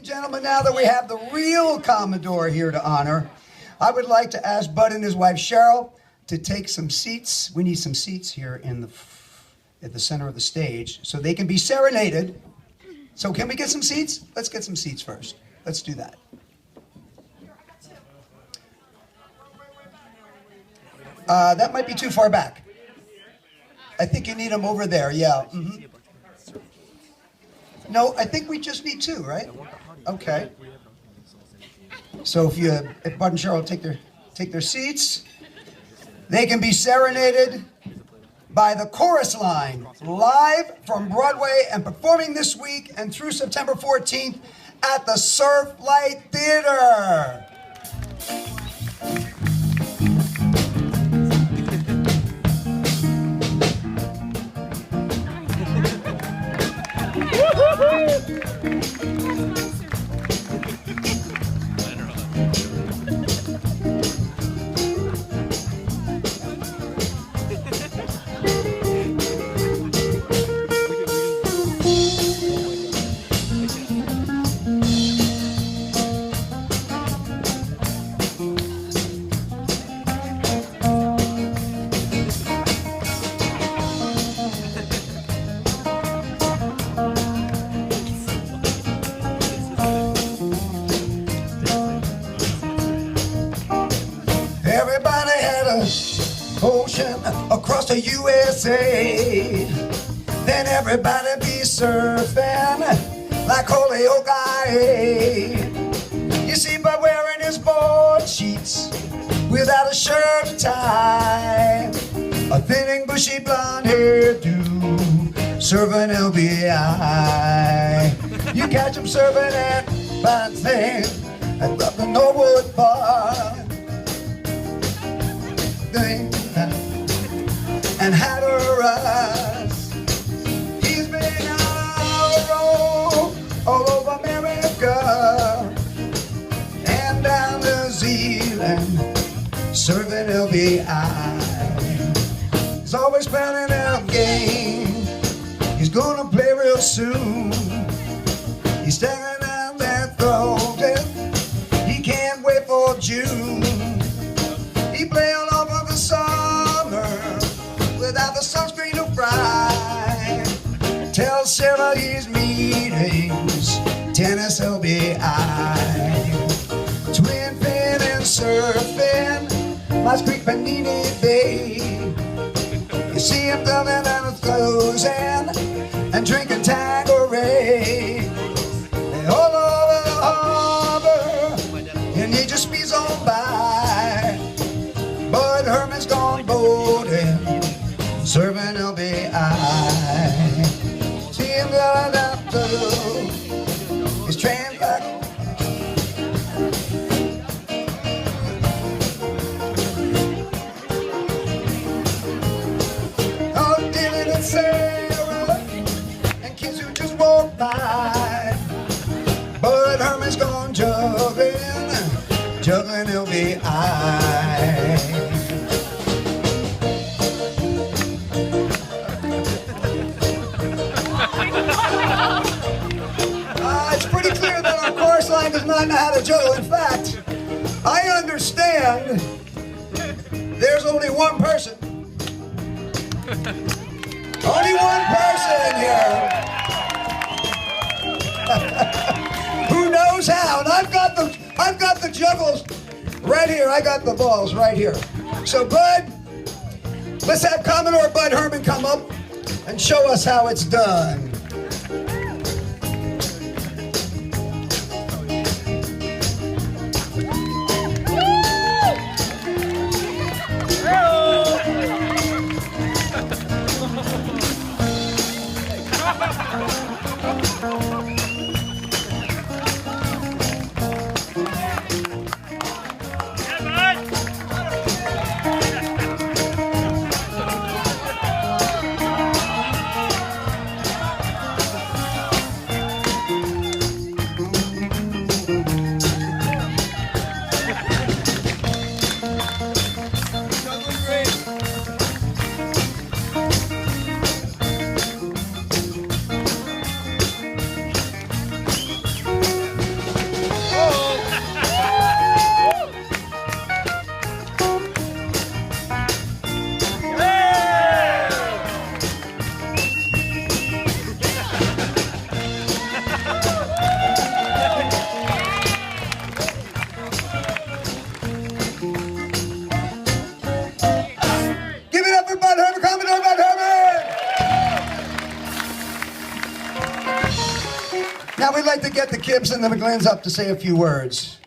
Gentlemen, now that we have the real Commodore here to honor, I would like to ask Bud and his wife Cheryl to take some seats. We need some seats here at the center of the stage so they can be serenaded. So can we get some seats? Let's get some seats first. Let's do that. That might be too far back. I think you need them over there, yeah. Mm-hmm. No, I think we just need two, right? Okay. So if Bud and Cheryl take their seats, they can be serenaded by the chorus line, live from Broadway and performing this week and through September 14th at the Surflight Theater. Ocean across the USA, then everybody be surfing like Holyoke IA. You see, by wearing his board sheets without a shirt or tie, a thinning bushy blonde hairdo, surfing LBI. You catch him surfing at fine things at the Norwood Bar. And Hatteras, he's been all over America and down New Zealand, serving LBI. He's always planning a game he's gonna play real soon. He's staring at that throat, he can't wait for June. He play all over the summer without the sunscreen to fry. Tell Sarah he's meetings, tennis LBI. Twin fin and surfing, Moss Creek, Panini Bay. You see him coming out of closing and drinking Tanqueray. And all over the harbor, and he just speeds on by. Bud Herman's gone boating, serving LBI. See him going up to his train back. Oh, Dylan and Sarah and kids who just walk by. Bud Herman's gone juggling LBI. It's pretty clear that our chorus line does not know how to juggle. In fact, I understand there's only one person. Only one person in here who knows how. And I've got the juggles right here. I got the balls right here. So Bud, let's have Commodore Bud Herman come up and show us how it's done. Now we'd like to get the Kibbs and the McGlynn's up to say a few words.